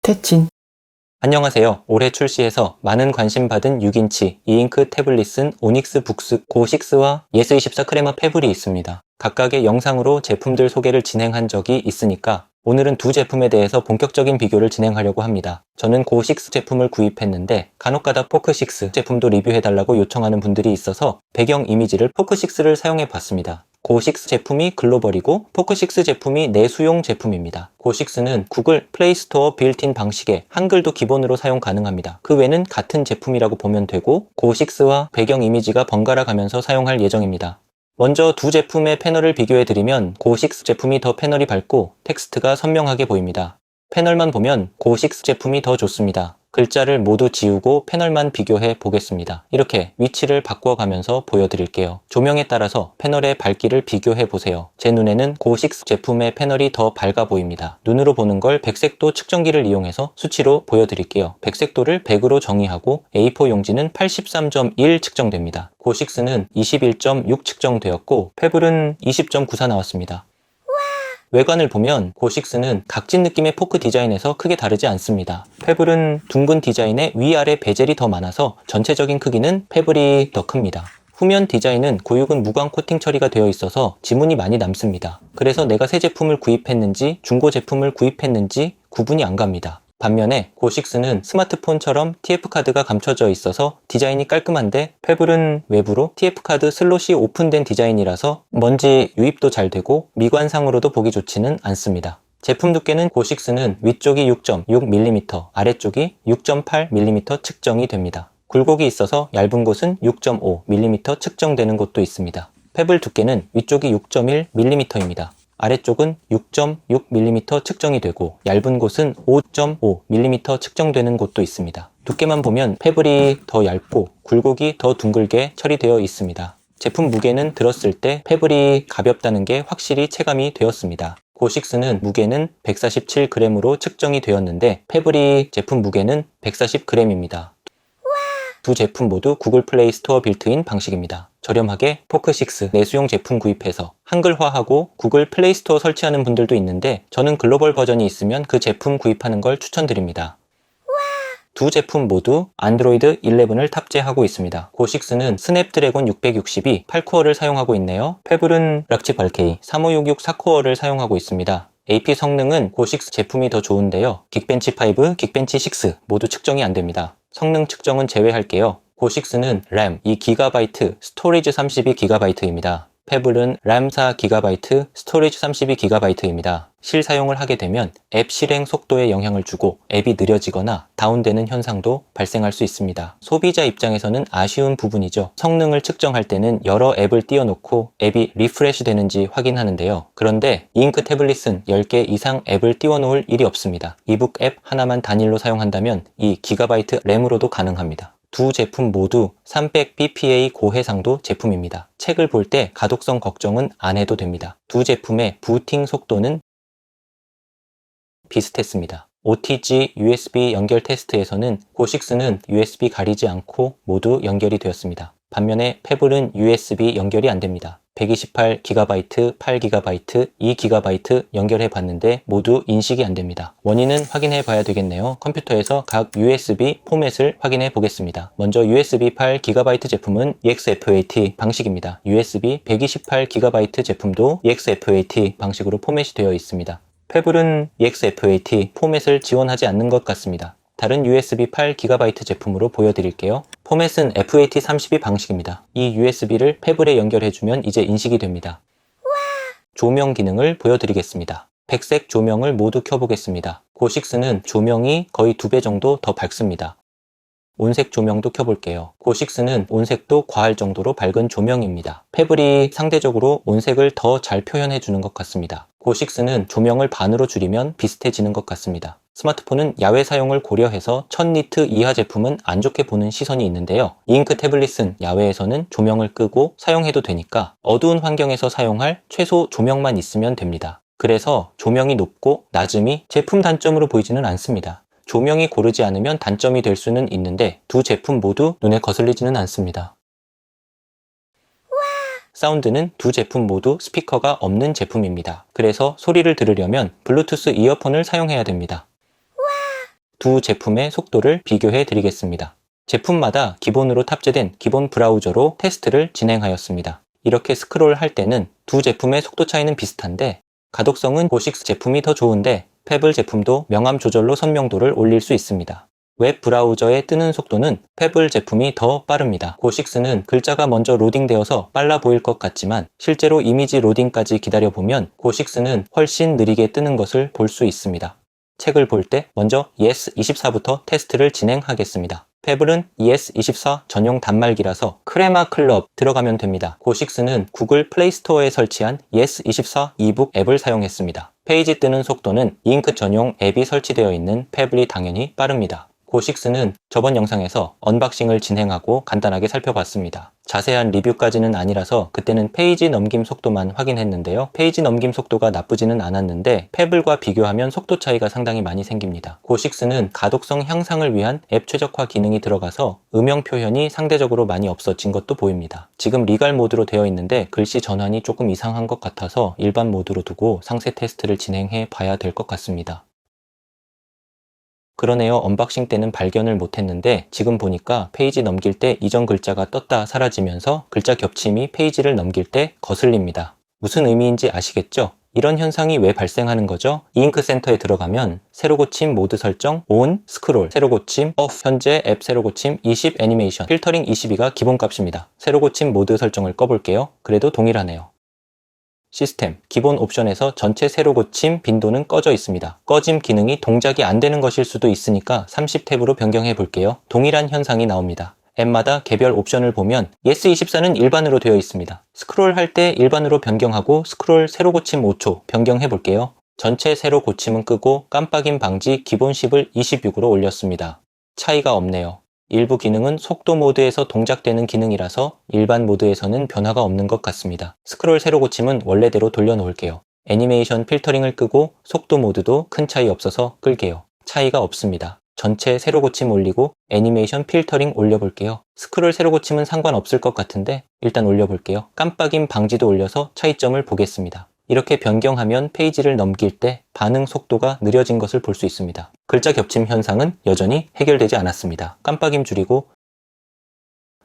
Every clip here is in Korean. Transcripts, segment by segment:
태친. 안녕하세요. 올해 출시해서 많은 관심 받은 6인치 이잉크 태블릿은 오닉스 북스 고6와 예스24 크레마 패블이 있습니다. 각각의 영상으로 제품들 소개를 진행한 적이 있으니까 오늘은 두 제품에 대해서 본격적인 비교를 진행하려고 합니다. 저는 고6 제품을 구입했는데 간혹가다 포크6 제품도 리뷰해달라고 요청하는 분들이 있어서 배경 이미지를 포크6를 사용해 봤습니다. 고6 제품이 글로벌이고 포크6 제품이 내수용 제품입니다. 고6는 구글 플레이스토어 빌트인 방식에 한글도 기본으로 사용 가능합니다. 그 외는 같은 제품이라고 보면 되고 고6와 배경 이미지가 번갈아 가면서 사용할 예정입니다. 먼저 두 제품의 패널을 비교해드리면 고6 제품이 더 패널이 밝고 텍스트가 선명하게 보입니다. 패널만 보면 고6 제품이 더 좋습니다. 글자를 모두 지우고 패널만 비교해 보겠습니다. 이렇게 위치를 바꿔가면서 보여드릴게요. 조명에 따라서 패널의 밝기를 비교해 보세요. 제 눈에는 고6 제품의 패널이 더 밝아 보입니다. 눈으로 보는 걸 백색도 측정기를 이용해서 수치로 보여드릴게요. 백색도를 100으로 정의하고 A4 용지는 83.1 측정됩니다. 고6는 21.6 측정되었고 패블은 20.94 나왔습니다. 외관을 보면 고6는 각진 느낌의 포크 디자인에서 크게 다르지 않습니다. 패블은 둥근 디자인에 위아래 베젤이 더 많아서 전체적인 크기는 패블이 더 큽니다. 후면 디자인은 고육은 무광 코팅 처리가 되어 있어서 지문이 많이 남습니다. 그래서 내가 새 제품을 구입했는지 중고 제품을 구입했는지 구분이 안 갑니다. 반면에 고6는 스마트폰처럼 TF카드가 감춰져 있어서 디자인이 깔끔한데 패블은 외부로 TF카드 슬롯이 오픈된 디자인이라서 먼지 유입도 잘 되고 미관상으로도 보기 좋지는 않습니다. 제품 두께는 고6는 위쪽이 6.6mm, 아래쪽이 6.8mm 측정이 됩니다. 굴곡이 있어서 얇은 곳은 6.5mm 측정되는 곳도 있습니다. 패블 두께는 위쪽이 6.1mm입니다. 아래쪽은 6.6mm 측정이 되고 얇은 곳은 5.5mm 측정되는 곳도 있습니다. 두께만 보면 패블이 더 얇고 굴곡이 더 둥글게 처리되어 있습니다. 제품 무게는 들었을 때 패블이 가볍다는 게 확실히 체감이 되었습니다. 고6는 무게는 147g으로 측정이 되었는데 패블이 제품 무게는 140g입니다. 두 제품 모두 구글 플레이 스토어 빌트인 방식입니다. 저렴하게 포크6 내수용 제품 구입해서 한글화하고 구글 플레이 스토어 설치하는 분들도 있는데 저는 글로벌 버전이 있으면 그 제품 구입하는 걸 추천드립니다. 두 제품 모두 안드로이드 11을 탑재하고 있습니다. 고6는 스냅드래곤 660이 8코어를 사용하고 있네요. 패블은 락치 발케이 35664 4코어를 사용하고 있습니다. AP 성능은 고6 제품이 더 좋은데요. 긱벤치 5, 긱벤치 6 모두 측정이 안됩니다. 성능 측정은 제외할게요. 고6는 램 2GB, 스토리지 32GB입니다. 패블은 램 4GB, 스토리지 32GB입니다. 실사용을 하게 되면 앱 실행 속도에 영향을 주고 앱이 느려지거나 다운되는 현상도 발생할 수 있습니다. 소비자 입장에서는 아쉬운 부분이죠. 성능을 측정할 때는 여러 앱을 띄워놓고 앱이 리프레시 되는지 확인하는데요. 그런데 이잉크 태블릿은 10개 이상 앱을 띄워놓을 일이 없습니다. 이북 앱 하나만 단일로 사용한다면 이 기가바이트 램으로도 가능합니다. 두 제품 모두 300bpa 고해상도 제품입니다. 책을 볼 때 가독성 걱정은 안 해도 됩니다. 두 제품의 부팅 속도는 비슷했습니다. OTG USB 연결 테스트에서는 고6는 USB 가리지 않고 모두 연결이 되었습니다. 반면에 패블은 USB 연결이 안됩니다. 128GB, 8GB, 2GB 연결해 봤는데 모두 인식이 안됩니다. 원인은 확인해 봐야 되겠네요. 컴퓨터에서 각 USB 포맷을 확인해 보겠습니다. 먼저 USB 8GB 제품은 EXFAT 방식입니다. USB 128GB 제품도 EXFAT 방식으로 포맷이 되어 있습니다. 패블은 EXFAT 포맷을 지원하지 않는 것 같습니다. 다른 USB 8GB 제품으로 보여드릴게요. 포맷은 FAT32 방식입니다. 이 USB를 패블에 연결해주면 이제 인식이 됩니다. 조명 기능을 보여드리겠습니다. 백색 조명을 모두 켜보겠습니다. 고6는 조명이 거의 2배 정도 더 밝습니다. 온색 조명도 켜볼게요. 고6는 온색도 과할 정도로 밝은 조명입니다. 패블이 상대적으로 온색을 더 잘 표현해주는 것 같습니다. 고6는 조명을 반으로 줄이면 비슷해지는 것 같습니다. 스마트폰은 야외 사용을 고려해서 1000니트 이하 제품은 안 좋게 보는 시선이 있는데요. 이잉크 태블릿은 야외에서는 조명을 끄고 사용해도 되니까 어두운 환경에서 사용할 최소 조명만 있으면 됩니다. 그래서 조명이 높고 낮음이 제품 단점으로 보이지는 않습니다. 조명이 고르지 않으면 단점이 될 수는 있는데 두 제품 모두 눈에 거슬리지는 않습니다. 사운드는 두 제품 모두 스피커가 없는 제품입니다. 그래서 소리를 들으려면 블루투스 이어폰을 사용해야 됩니다. 두 제품의 속도를 비교해 드리겠습니다. 제품마다 기본으로 탑재된 기본 브라우저로 테스트를 진행하였습니다. 이렇게 스크롤할 때는 두 제품의 속도 차이는 비슷한데 가독성은 고식스 제품이 더 좋은데 페블 제품도 명암 조절로 선명도를 올릴 수 있습니다. 웹 브라우저에 뜨는 속도는 페블 제품이 더 빠릅니다. 고식스는 글자가 먼저 로딩되어서 빨라 보일 것 같지만 실제로 이미지 로딩까지 기다려보면 고식스는 훨씬 느리게 뜨는 것을 볼 수 있습니다. 책을 볼 때 먼저 ES24부터 테스트를 진행하겠습니다. 페블은 ES24 전용 단말기라서 크레마 클럽 들어가면 됩니다. 고식스는 구글 플레이스토어에 설치한 ES24 이북 앱을 사용했습니다. 페이지 뜨는 속도는 잉크 전용 앱이 설치되어 있는 페블이 당연히 빠릅니다. 고식스는 저번 영상에서 언박싱을 진행하고 간단하게 살펴봤습니다. 자세한 리뷰까지는 아니라서 그때는 페이지 넘김 속도만 확인했는데요. 페이지 넘김 속도가 나쁘지는 않았는데 페블과 비교하면 속도 차이가 상당히 많이 생깁니다. 고식스는 가독성 향상을 위한 앱 최적화 기능이 들어가서 음영 표현이 상대적으로 많이 없어진 것도 보입니다. 지금 리갈 모드로 되어 있는데 글씨 전환이 조금 이상한 것 같아서 일반 모드로 두고 상세 테스트를 진행해 봐야 될 것 같습니다. 그러네요. 언박싱 때는 발견을 못했는데 지금 보니까 페이지 넘길 때 이전 글자가 떴다 사라지면서 글자 겹침이 페이지를 넘길 때 거슬립니다. 무슨 의미인지 아시겠죠? 이런 현상이 왜 발생하는 거죠? 이잉크 센터에 들어가면 새로 고침 모드 설정, ON, 스크롤, 새로 고침, OFF, 현재 앱 새로 고침, 20 애니메이션, 필터링 22가 기본값입니다. 새로 고침 모드 설정을 꺼볼게요. 그래도 동일하네요. 시스템, 기본 옵션에서 전체 세로 고침 빈도는 꺼져 있습니다. 꺼짐 기능이 동작이 안 되는 것일 수도 있으니까 30탭으로 변경해 볼게요. 동일한 현상이 나옵니다. 앱마다 개별 옵션을 보면 ES24는 일반으로 되어 있습니다. 스크롤할 때 일반으로 변경하고 스크롤 세로 고침 5초 변경해 볼게요. 전체 세로 고침은 끄고 깜빡임 방지 기본 10을 26으로 올렸습니다. 차이가 없네요. 일부 기능은 속도 모드에서 동작되는 기능이라서 일반 모드에서는 변화가 없는 것 같습니다. 스크롤 세로 고침은 원래대로 돌려놓을게요. 애니메이션 필터링을 끄고 속도 모드도 큰 차이 없어서 끌게요. 차이가 없습니다. 전체 세로 고침 올리고 애니메이션 필터링 올려볼게요. 스크롤 세로 고침은 상관없을 것 같은데 일단 올려볼게요. 깜빡임 방지도 올려서 차이점을 보겠습니다. 이렇게 변경하면 페이지를 넘길 때 반응 속도가 느려진 것을 볼 수 있습니다. 글자 겹침 현상은 여전히 해결되지 않았습니다. 깜빡임 줄이고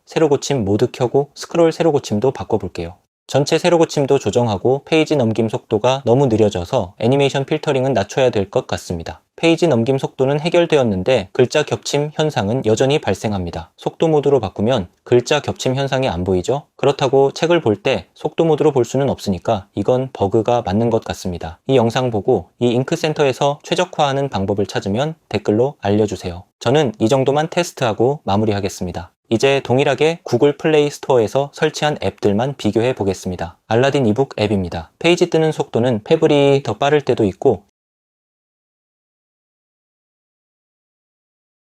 세로 고침 모드 켜고 스크롤 세로 고침도 바꿔볼게요. 전체 세로 고침도 조정하고 페이지 넘김 속도가 너무 느려져서 애니메이션 필터링은 낮춰야 될 것 같습니다. 페이지 넘김 속도는 해결되었는데 글자 겹침 현상은 여전히 발생합니다. 속도 모드로 바꾸면 글자 겹침 현상이 안 보이죠? 그렇다고 책을 볼 때 속도 모드로 볼 수는 없으니까 이건 버그가 맞는 것 같습니다. 이 영상 보고 이 잉크센터에서 최적화하는 방법을 찾으면 댓글로 알려주세요. 저는 이 정도만 테스트하고 마무리하겠습니다. 이제 동일하게 구글 플레이 스토어에서 설치한 앱들만 비교해 보겠습니다. 알라딘 이북 앱입니다. 페이지 뜨는 속도는 페블이 더 빠를 때도 있고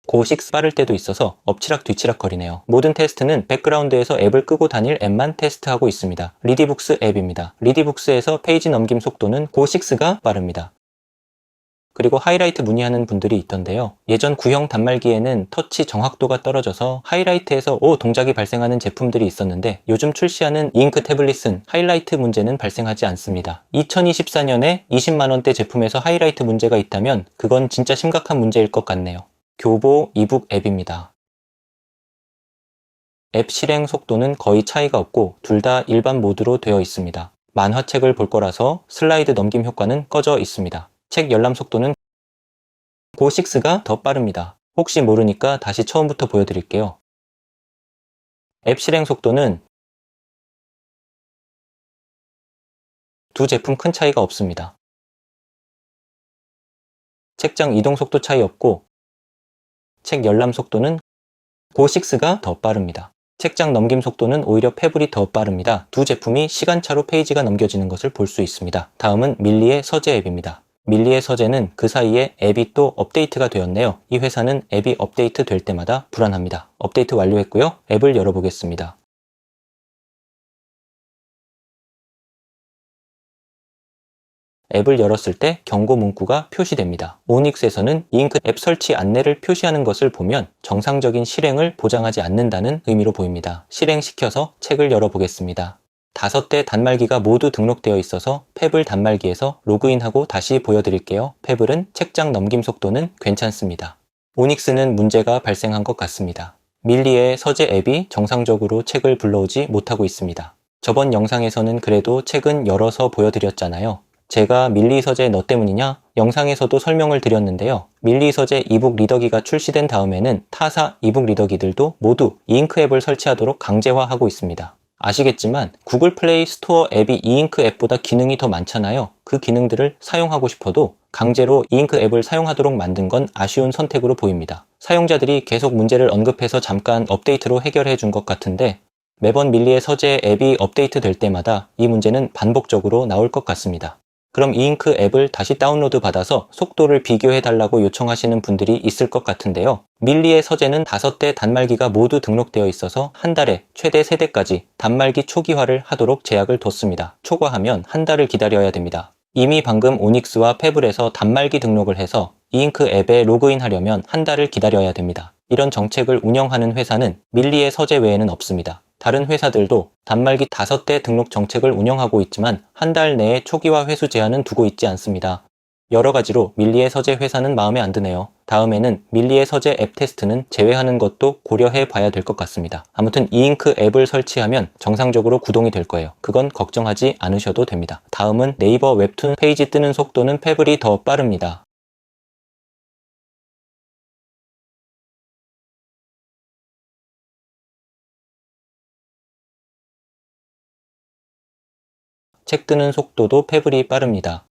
고식스 빠를 때도 있어서 엎치락 뒤치락 거리네요. 모든 테스트는 백그라운드에서 앱을 끄고 다닐 앱만 테스트하고 있습니다. 리디북스 앱입니다. 리디북스에서 페이지 넘김 속도는 고식스가 빠릅니다. 그리고 하이라이트 문의하는 분들이 있던데요. 예전 구형 단말기에는 터치 정확도가 떨어져서 하이라이트에서 동작이 발생하는 제품들이 있었는데 요즘 출시하는 잉크 태블릿은 하이라이트 문제는 발생하지 않습니다. 2024년에 20만원대 제품에서 하이라이트 문제가 있다면 그건 진짜 심각한 문제일 것 같네요. 교보 이북 앱입니다. 앱 실행 속도는 거의 차이가 없고 둘 다 일반 모드로 되어 있습니다. 만화책을 볼 거라서 슬라이드 넘김 효과는 꺼져 있습니다. 책 열람 속도는 고6가 더 빠릅니다. 혹시 모르니까 다시 처음부터 보여드릴게요. 앱 실행 속도는 두 제품 큰 차이가 없습니다. 책장 이동 속도 차이 없고 책 열람 속도는 고6가 더 빠릅니다. 책장 넘김 속도는 오히려 페블이 더 빠릅니다. 두 제품이 시간차로 페이지가 넘겨지는 것을 볼 수 있습니다. 다음은 밀리의 서재 앱입니다. 밀리의 서재는 그 사이에 앱이 또 업데이트가 되었네요. 이 회사는 앱이 업데이트 될 때마다 불안합니다. 업데이트 완료했고요. 앱을 열어보겠습니다. 앱을 열었을 때 경고 문구가 표시됩니다. 오닉스에서는 잉크 앱 설치 안내를 표시하는 것을 보면 정상적인 실행을 보장하지 않는다는 의미로 보입니다. 실행시켜서 책을 열어보겠습니다. 5대 단말기가 모두 등록되어 있어서 페블 단말기에서 로그인하고 다시 보여드릴게요. 페블은 책장 넘김 속도는 괜찮습니다. 오닉스는 문제가 발생한 것 같습니다. 밀리의 서재 앱이 정상적으로 책을 불러오지 못하고 있습니다. 저번 영상에서는 그래도 책은 열어서 보여드렸잖아요. 제가 밀리 서재 너 때문이냐? 영상에서도 설명을 드렸는데요. 밀리 서재 이북 리더기가 출시된 다음에는 타사 이북 리더기들도 모두 이잉크 앱을 설치하도록 강제화하고 있습니다. 아시겠지만 구글 플레이 스토어 앱이 이잉크 앱보다 기능이 더 많잖아요. 그 기능들을 사용하고 싶어도 강제로 이잉크 앱을 사용하도록 만든 건 아쉬운 선택으로 보입니다. 사용자들이 계속 문제를 언급해서 잠깐 업데이트로 해결해 준 것 같은데 매번 밀리의 서재 앱이 업데이트 될 때마다 이 문제는 반복적으로 나올 것 같습니다. 그럼 이잉크 앱을 다시 다운로드 받아서 속도를 비교해 달라고 요청하시는 분들이 있을 것 같은데요. 밀리의 서재는 5대 단말기가 모두 등록되어 있어서 한 달에 최대 3대까지 단말기 초기화를 하도록 제약을 뒀습니다. 초과하면 한 달을 기다려야 됩니다. 이미 방금 오닉스와 페블에서 단말기 등록을 해서 이잉크 앱에 로그인하려면 한 달을 기다려야 됩니다. 이런 정책을 운영하는 회사는 밀리의 서재 외에는 없습니다. 다른 회사들도 단말기 5대 등록 정책을 운영하고 있지만 한 달 내에 초기화 회수 제한은 두고 있지 않습니다. 여러 가지로 밀리의 서재 회사는 마음에 안 드네요. 다음에는 밀리의 서재 앱 테스트는 제외하는 것도 고려해 봐야 될 것 같습니다. 아무튼 이잉크 앱을 설치하면 정상적으로 구동이 될 거예요. 그건 걱정하지 않으셔도 됩니다. 다음은 네이버 웹툰 페이지 뜨는 속도는 페블이 더 빠릅니다. 책 뜨는 속도도 페블이 빠릅니다.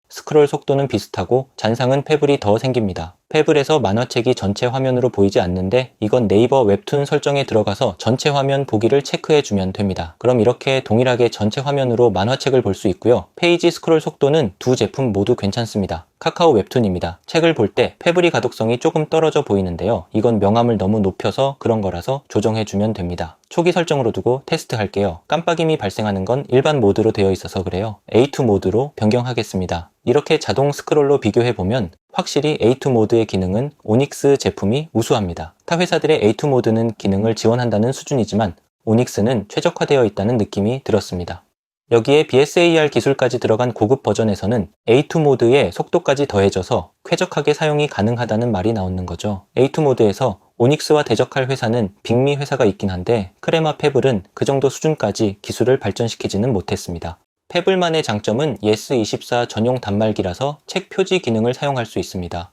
스크롤 속도는 비슷하고 잔상은 페블이 더 생깁니다. 페블에서 만화책이 전체 화면으로 보이지 않는데 이건 네이버 웹툰 설정에 들어가서 전체 화면 보기를 체크해주면 됩니다. 그럼 이렇게 동일하게 전체 화면으로 만화책을 볼 수 있고요. 페이지 스크롤 속도는 두 제품 모두 괜찮습니다. 카카오 웹툰입니다. 책을 볼 때 페블이 가독성이 조금 떨어져 보이는데요. 이건 명암을 너무 높여서 그런 거라서 조정해주면 됩니다. 초기 설정으로 두고 테스트할게요. 깜빡임이 발생하는 건 일반 모드로 되어 있어서 그래요. A2 모드로 변경하겠습니다. 이렇게 자동 스크롤로 비교해보면 확실히 A2 모드의 기능은 오닉스 제품이 우수합니다. 타 회사들의 A2 모드는 기능을 지원한다는 수준이지만 오닉스는 최적화되어 있다는 느낌이 들었습니다. 여기에 BSAR 기술까지 들어간 고급 버전에서는 A2 모드에 속도까지 더해져서 쾌적하게 사용이 가능하다는 말이 나오는 거죠. A2 모드에서 오닉스와 대적할 회사는 빅미 회사가 있긴 한데 크레마 페블은 그 정도 수준까지 기술을 발전시키지는 못했습니다. 페블만의 장점은 예스24 전용 단말기라서 책 표지 기능을 사용할 수 있습니다.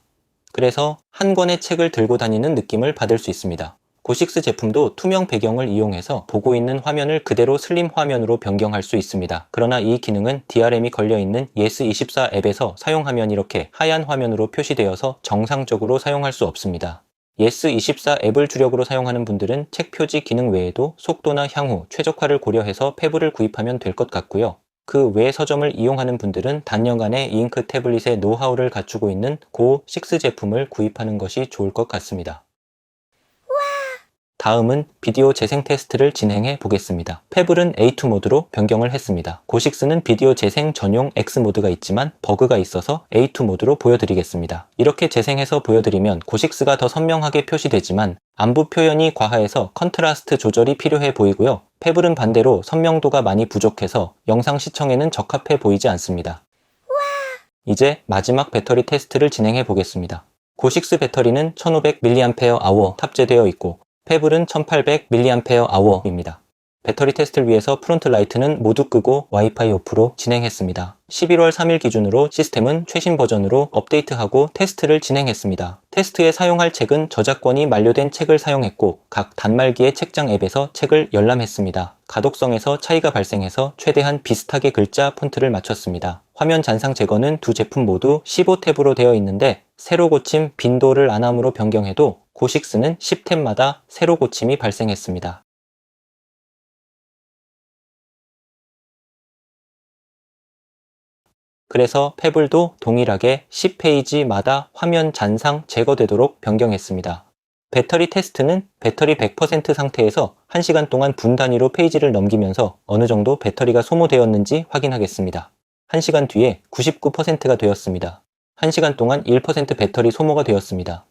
그래서 한 권의 책을 들고 다니는 느낌을 받을 수 있습니다. 고식스 제품도 투명 배경을 이용해서 보고 있는 화면을 그대로 슬림 화면으로 변경할 수 있습니다. 그러나 이 기능은 DRM이 걸려있는 예스24 앱에서 사용하면 이렇게 하얀 화면으로 표시되어서 정상적으로 사용할 수 없습니다. 예스24 앱을 주력으로 사용하는 분들은 책 표지 기능 외에도 속도나 향후, 최적화를 고려해서 페블을 구입하면 될 것 같고요. 그 외 서점을 이용하는 분들은 단연간의 이잉크 태블릿의 노하우를 갖추고 있는 고6 제품을 구입하는 것이 좋을 것 같습니다. 다음은 비디오 재생 테스트를 진행해 보겠습니다. 페블은 A2 모드로 변경을 했습니다. 고6는 비디오 재생 전용 X 모드가 있지만 버그가 있어서 A2 모드로 보여드리겠습니다. 이렇게 재생해서 보여드리면 고6가 더 선명하게 표시되지만 안부 표현이 과하여서 컨트라스트 조절이 필요해 보이고요. 페블은 반대로 선명도가 많이 부족해서 영상 시청에는 적합해 보이지 않습니다. 이제 마지막 배터리 테스트를 진행해 보겠습니다. 고6 배터리는 1500mAh 탑재되어 있고 페블은 1800mAh입니다. 배터리 테스트를 위해서 프론트 라이트는 모두 끄고 와이파이 오프로 진행했습니다. 11월 3일 기준으로 시스템은 최신 버전으로 업데이트하고 테스트를 진행했습니다. 테스트에 사용할 책은 저작권이 만료된 책을 사용했고 각 단말기의 책장 앱에서 책을 열람했습니다. 가독성에서 차이가 발생해서 최대한 비슷하게 글자 폰트를 맞췄습니다. 화면 잔상 제거는 두 제품 모두 15탭으로 되어 있는데 새로 고침 빈도를 안함으로 변경해도 고6는 10탭마다 새로 고침이 발생했습니다. 그래서 페블도 동일하게 10페이지마다 화면 잔상 제거되도록 변경했습니다. 배터리 테스트는 배터리 100% 상태에서 1시간 동안 분 단위로 페이지를 넘기면서 어느 정도 배터리가 소모되었는지 확인하겠습니다. 1시간 뒤에 99%가 되었습니다. 1시간 동안 1% 배터리 소모가 되었습니다.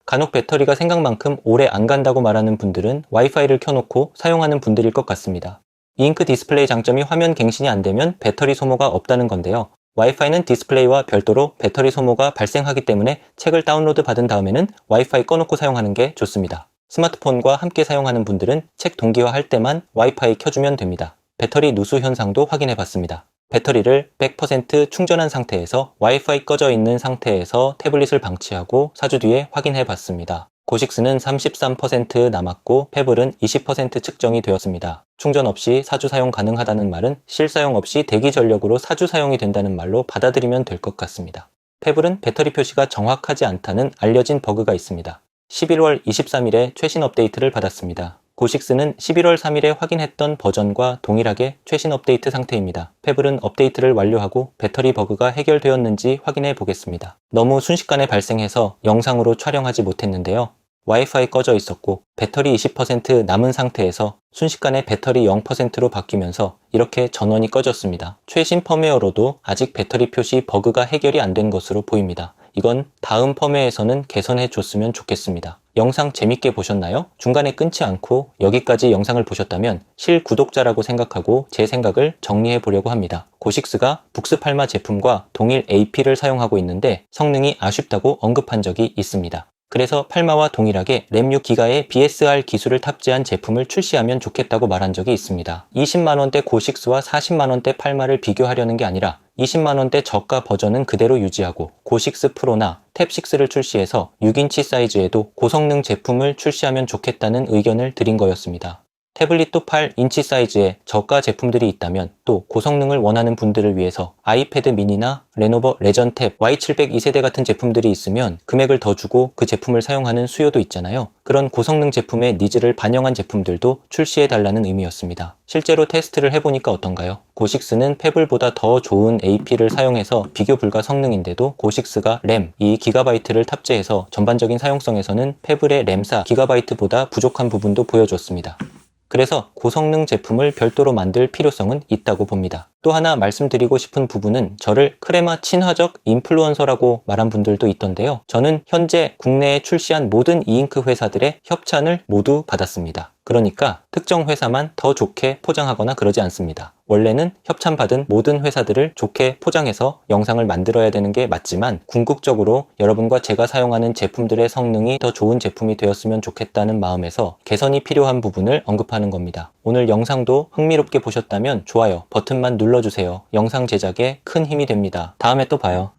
간혹 배터리가 생각만큼 오래 안 간다고 말하는 분들은 와이파이를 켜놓고 사용하는 분들일 것 같습니다. 이잉크 디스플레이 장점이 화면 갱신이 안 되면 배터리 소모가 없다는 건데요. 와이파이는 디스플레이와 별도로 배터리 소모가 발생하기 때문에 책을 다운로드 받은 다음에는 와이파이 꺼놓고 사용하는 게 좋습니다. 스마트폰과 함께 사용하는 분들은 책 동기화할 때만 와이파이 켜주면 됩니다. 배터리 누수 현상도 확인해 봤습니다. 배터리를 100% 충전한 상태에서 와이파이 꺼져 있는 상태에서 태블릿을 방치하고 4주 뒤에 확인해 봤습니다. 고식스는 33% 남았고 페블은 20% 측정이 되었습니다. 충전 없이 4주 사용 가능하다는 말은 실사용 없이 대기 전력으로 4주 사용이 된다는 말로 받아들이면 될 것 같습니다. 페블은 배터리 표시가 정확하지 않다는 알려진 버그가 있습니다. 11월 23일에 최신 업데이트를 받았습니다. 고식스는 11월 3일에 확인했던 버전과 동일하게 최신 업데이트 상태입니다. 페블은 업데이트를 완료하고 배터리 버그가 해결되었는지 확인해 보겠습니다. 너무 순식간에 발생해서 영상으로 촬영하지 못했는데요. 와이파이 꺼져 있었고 배터리 20% 남은 상태에서 순식간에 배터리 0%로 바뀌면서 이렇게 전원이 꺼졌습니다. 최신 펌웨어로도 아직 배터리 표시 버그가 해결이 안 된 것으로 보입니다. 이건 다음 펌웨어에서는 개선해 줬으면 좋겠습니다. 영상 재밌게 보셨나요? 중간에 끊지 않고 여기까지 영상을 보셨다면 실구독자라고 생각하고 제 생각을 정리해 보려고 합니다. 고식스가 북스8마 제품과 동일 AP를 사용하고 있는데 성능이 아쉽다고 언급한 적이 있습니다. 그래서 8마와 동일하게 램 6기가의 BSR 기술을 탑재한 제품을 출시하면 좋겠다고 말한 적이 있습니다. 20만원대 고식스와 40만원대 8마를 비교하려는 게 아니라 20만원대 저가 버전은 그대로 유지하고 고식스 프로나 탭6를 출시해서 6인치 사이즈에도 고성능 제품을 출시하면 좋겠다는 의견을 드린 거였습니다. 태블릿도 8인치 사이즈의 저가 제품들이 있다면 또 고성능을 원하는 분들을 위해서 아이패드 미니나 레노버 레전 탭 Y700 2세대 같은 제품들이 있으면 금액을 더 주고 그 제품을 사용하는 수요도 있잖아요. 그런 고성능 제품의 니즈를 반영한 제품들도 출시해달라는 의미였습니다. 실제로 테스트를 해보니까 어떤가요? 고식스는 페블보다 더 좋은 AP를 사용해서 비교 불가 성능인데도 고식스가 램 2GB를 탑재해서 전반적인 사용성에서는 페블의 램 4GB보다 부족한 부분도 보여줬습니다. 그래서 고성능 제품을 별도로 만들 필요성은 있다고 봅니다. 또 하나 말씀드리고 싶은 부분은 저를 크레마 친화적 인플루언서라고 말한 분들도 있던데요. 저는 현재 국내에 출시한 모든 이잉크 회사들의 협찬을 모두 받았습니다. 그러니까 특정 회사만 더 좋게 포장하거나 그러지 않습니다. 원래는 협찬받은 모든 회사들을 좋게 포장해서 영상을 만들어야 되는 게 맞지만 궁극적으로 여러분과 제가 사용하는 제품들의 성능이 더 좋은 제품이 되었으면 좋겠다는 마음에서 개선이 필요한 부분을 언급하는 겁니다. 오늘 영상도 흥미롭게 보셨다면 좋아요 버튼만 눌러주세요. 영상 제작에 큰 힘이 됩니다. 다음에 또 봐요.